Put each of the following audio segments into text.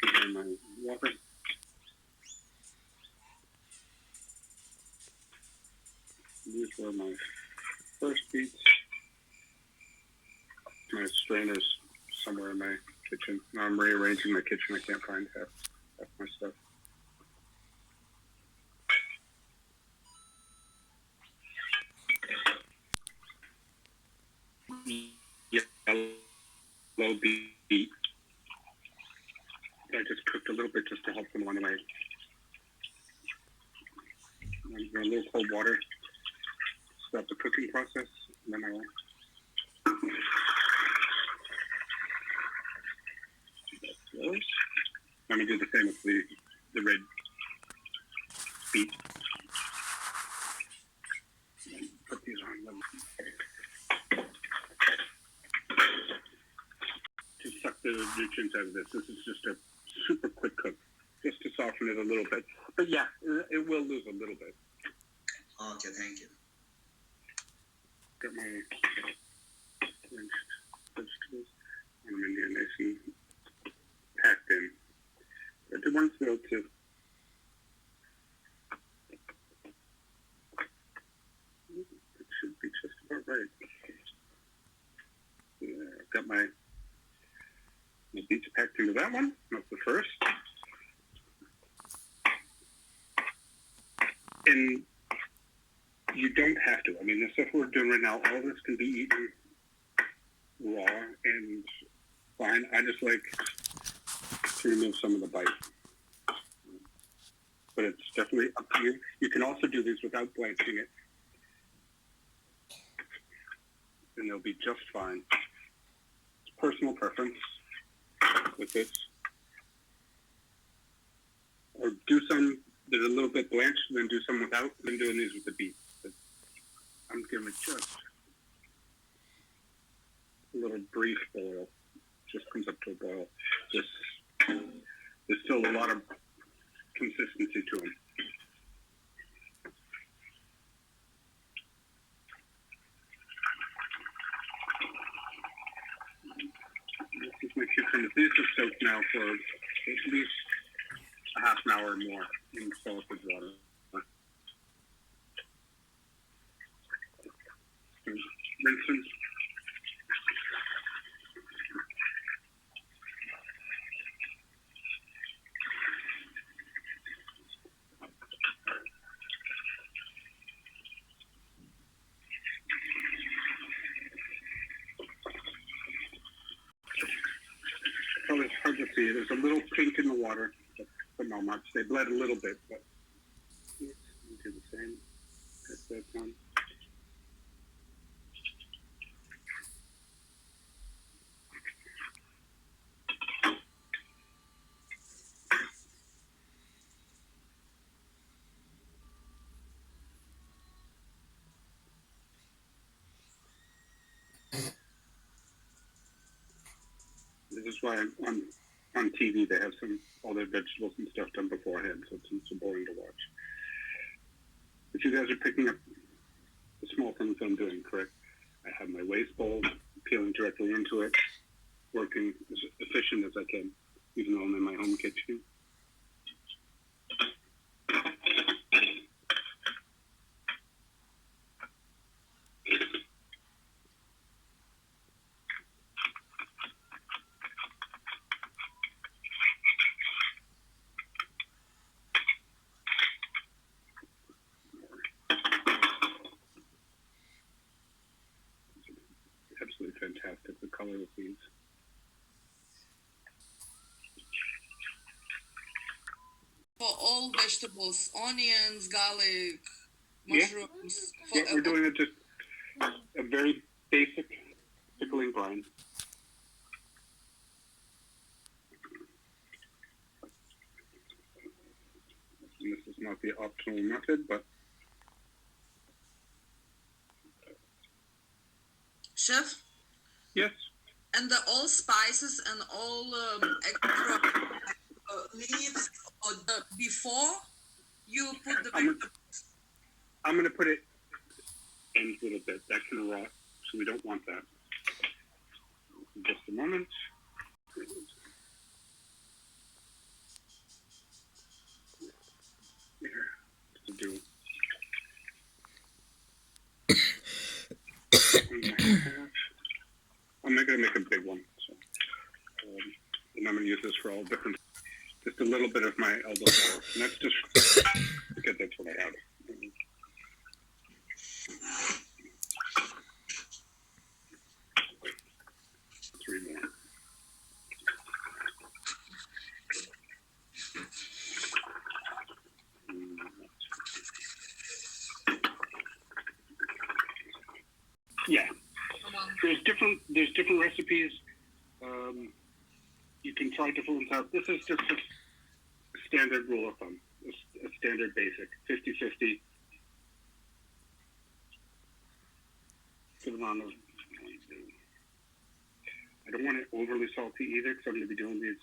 Prepare my water. These were my first beets. My strainer's somewhere in my kitchen. Now I'm rearranging my kitchen. I can't find half my stuff. Yellow beet. I just cooked a little bit just to help them along the way. A little cold water. Stop the cooking process. And then I will. I'm going to do the same with the red beet. Put these on them. To suck the nutrients out of this. This is just a super quick cook, just to soften it a little bit. But yeah, it will lose a little bit. Okay, thank you. Got my blanched vegetables. I'm in there nice and packed in. But the ones though too. It should be just about right. Yeah, I've got my beets packed into that one. That's the first. And you don't have to. I mean, the stuff we're doing right now, all of this can be eaten raw and fine. I just like to remove some of the bite. But it's definitely up to you. You can also do these without blanching it. And they'll be just fine. It's personal preference with this. Or do some that are a little bit blanched, then do some without, then doing these with the beets. I'm giving it just a little brief boil. Just comes up to a boil. There's still a lot of consistency to them. This is my cucumbers. These are soaked now for at least a half an hour or more in salted water. Rinse them. Well, it's hard to see. There's a little pink in the water, but not much. They bled a little bit, but do the same. That's that one. This is why on TV they have all their vegetables and stuff done beforehand, so it's not so boring to watch. But you guys are picking up the small things I'm doing, correct? I have my waste bowl, peeling directly into it, working as efficient as I can, even though I'm in my home kitchen. Absolutely fantastic, the color of these. For all vegetables, onions, garlic, mushrooms. Yeah, we're doing it just a very basic pickling brine. And this is not the optimal method, but Chef? yes. And all spices and all extra leaves or before you put the vegetables? I'm going to put it in a little bit. That can rot, so we don't want that. In just a moment. I'm going to use this for all different. Just a little bit of my elderflower, and that's just because that's what I have. 3 more. Yeah, there's different recipes. You can try different ones out. This is just a standard rule of thumb, a standard basic, 50-50. Put it on. I don't want it overly salty either, because I'm going to be doing these.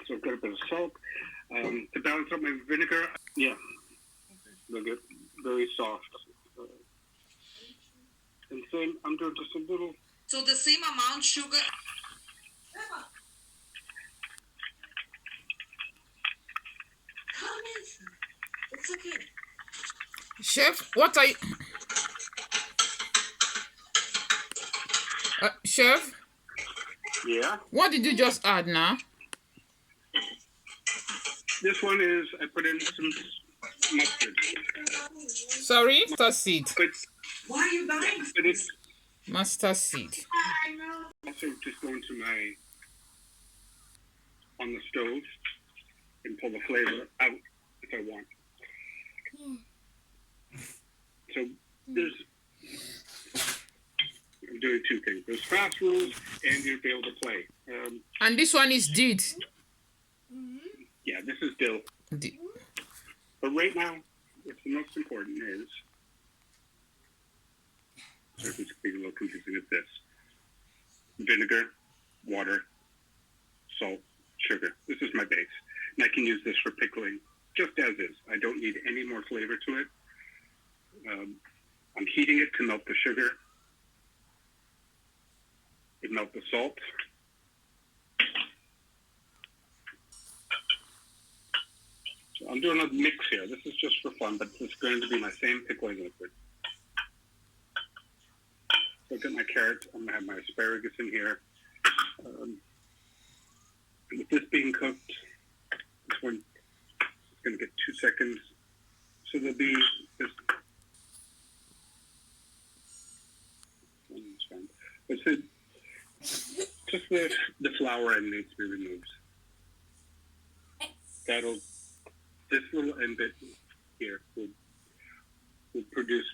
So I've got a bit of salt to balance out my vinegar. Yeah, they'll get very soft. And then I'm doing just a little. So the same amount sugar. It's okay. Chef, what are you? Chef? Yeah? What did you just add now? This one is, I put in some mustard. Sorry? Mustard seed. Why are you buying? But it's Mustard seed. also just go into my, on the stove and pull the flavor out if I want. So there's, I'm doing 2 things. There's fast rules and you'll be able to play. And this one is did. Yeah, this is dill. But right now, what's the most important is, so it's being a little confusing, is this. Vinegar, water, salt, sugar. This is my base. And I can use this for pickling just as is. I don't need any more flavor to it. I'm heating it to melt the sugar. It melt the salt. So I'm doing a mix here. This is just for fun, but it's going to be my same pickling liquid. So I've got my carrots. I'm going to have my asparagus in here. With this being cooked, this one is going to get 2 seconds. So there'll be this. It's just the flour end needs to be removed. This little end bit here will produce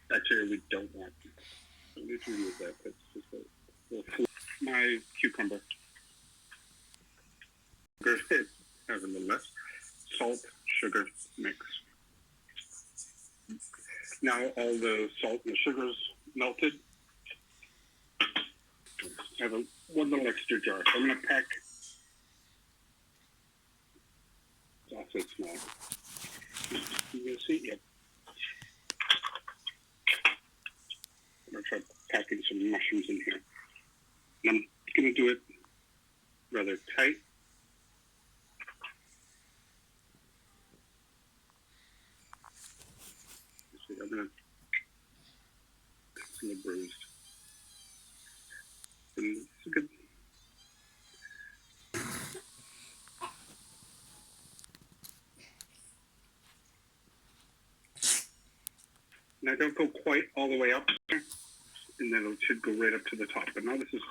bacteria we don't want. So I need to remove that. That's just a little. My cucumber. It has a little less salt, sugar mix. Now all the salt and the sugar's melted. I have one little extra jar. So I'm going to pack. It's also small. You can see, yeah. I'm going to try packing some mushrooms in here. And I'm going to do it rather tight. See, I'm going to. It's a little bruised. And it's good. Now don't go quite all the way up there, and then it should go right up to the top. But now this is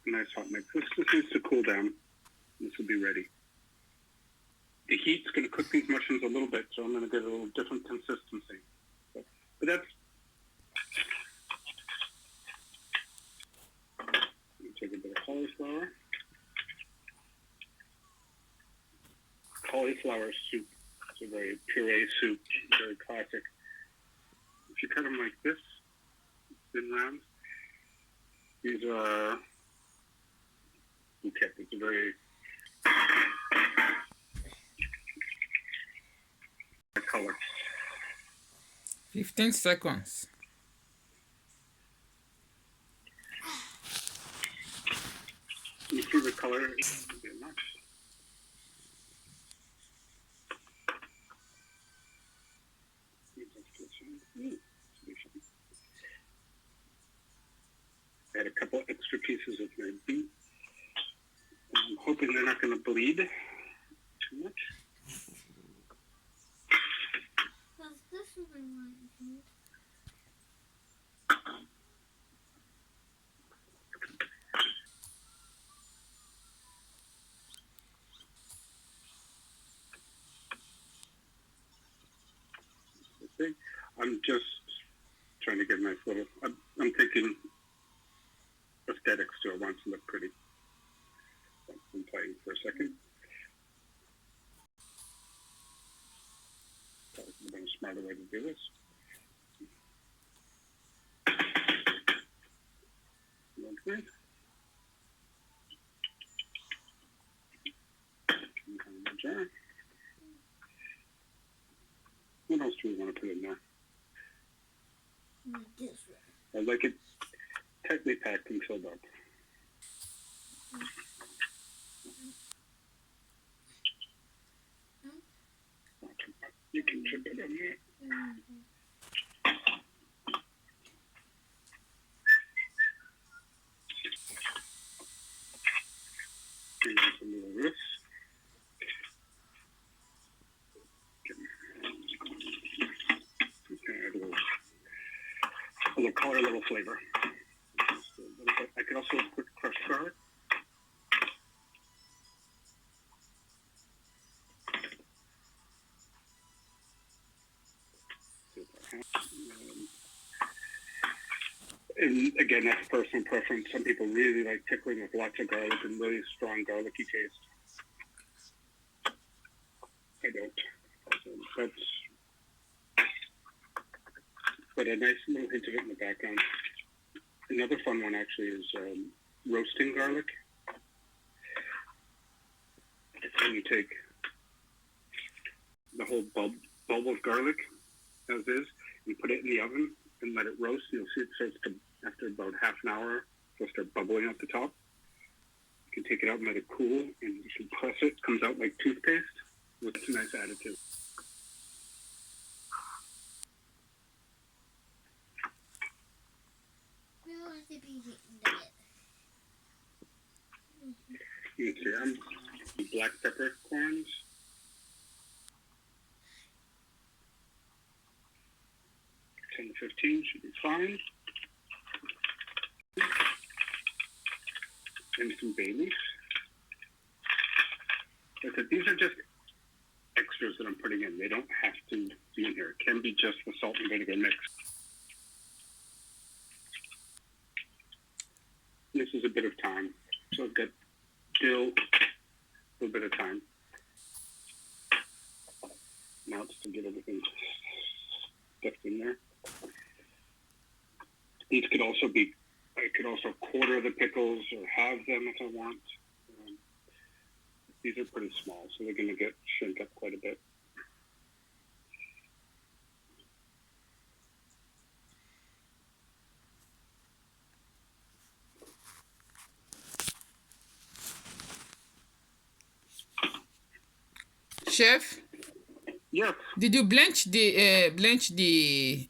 a nice hot mix. This needs to cool down. This will be ready. The heat's going to cook these mushrooms a little bit, so I'm going to get a little different consistency. But that's. Take a bit of cauliflower. Cauliflower soup. It's a very puree soup, very classic. If you cut them like this, thin rounds, these are bouquet. It's a very color. 15 seconds. You see the color? I had a couple extra pieces of my beet. I'm hoping they're not going to bleed too much. Okay. I'm just trying to get a nice little. I'm thinking aesthetics too. I want to look pretty. I'm playing for a second. There's a smarter way to do this. Okay. Jar. What else do we want to put in there? I like it tightly packed and filled up. You can chip it in there. Bring in some little roofs. Okay, add a little color, a little flavor. I could also put crushed garlic. And again, that's personal preference. Some people really like pickling with lots of garlic and really strong garlicky taste. I don't. So but a nice little hint of it in the background. Another fun one actually is roasting garlic. It's when you take the whole bulb of garlic as is and put it in the oven and let it roast. You'll see it starts to, after about half an hour, it'll start bubbling at the top. You can take it out and let it cool, and you can press it. It comes out like toothpaste with a nice additive. You can see I'm black peppercorns. $10 to $15 should be fine. And some bay leaf. Like I said, these are just extras that I'm putting in. They don't have to be in here. It can be just the salt and vinegar mix. This is a bit of time. So I've got dill, a little bit of time. Now it's to get everything stuffed in there. These could also be, I could also quarter the pickles or have them if I want. These are pretty small, so they're going to get shrink up quite a bit. Chef, Yes. did you blanch the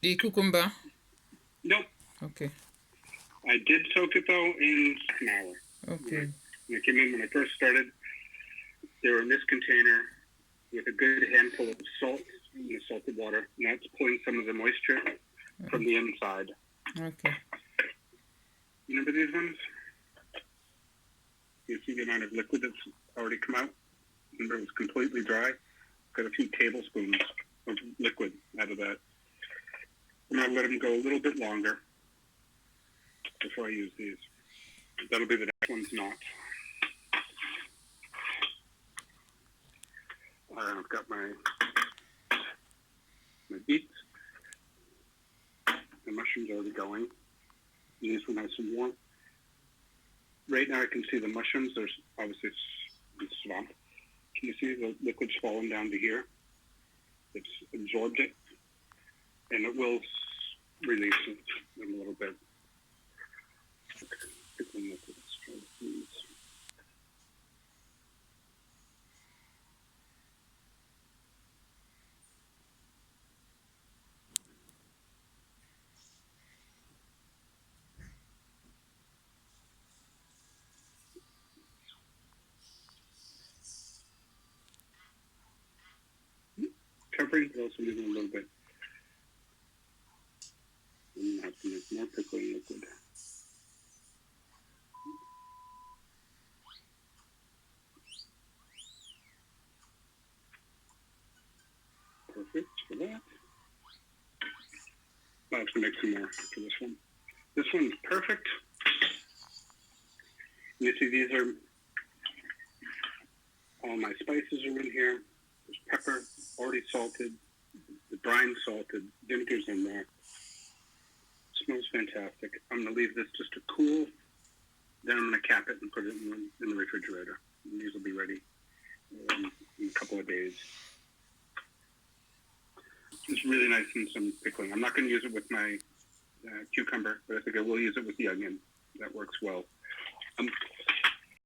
cucumber? Nope. Okay. I did soak it though in an hour. Okay. When I came in, when I first started, they were in this container with a good handful of salt in the salted water, and that's pulling some of the moisture from the inside. Okay. Remember these ones? You see the amount of liquid that's already come out? Remember, it was completely dry. Got a few tablespoons of liquid out of that. I'm going to let them go a little bit longer before I use these. That'll be the next one's not. I've got my beets. The mushrooms are already going. These were nice and warm. Right now I can see the mushrooms. There's obviously it's swamp. Can you see the liquid's falling down to here? It's absorbed it, and it will release it in a little bit. Pickling liquid. peppering, but also using a little bit. And I have to make more pickling liquid. Perfect for that. I'll have to make some more for this one. This one's perfect. You see, these are all my spices are in here. There's pepper, already salted, the brine salted, vinegar's in there. Smells fantastic. I'm going to leave this just to cool. Then I'm going to cap it and put it in the refrigerator. And these will be ready in a couple of days. It's really nice and some pickling. I'm not going to use it with my cucumber, but I think I will use it with the onion. That works well.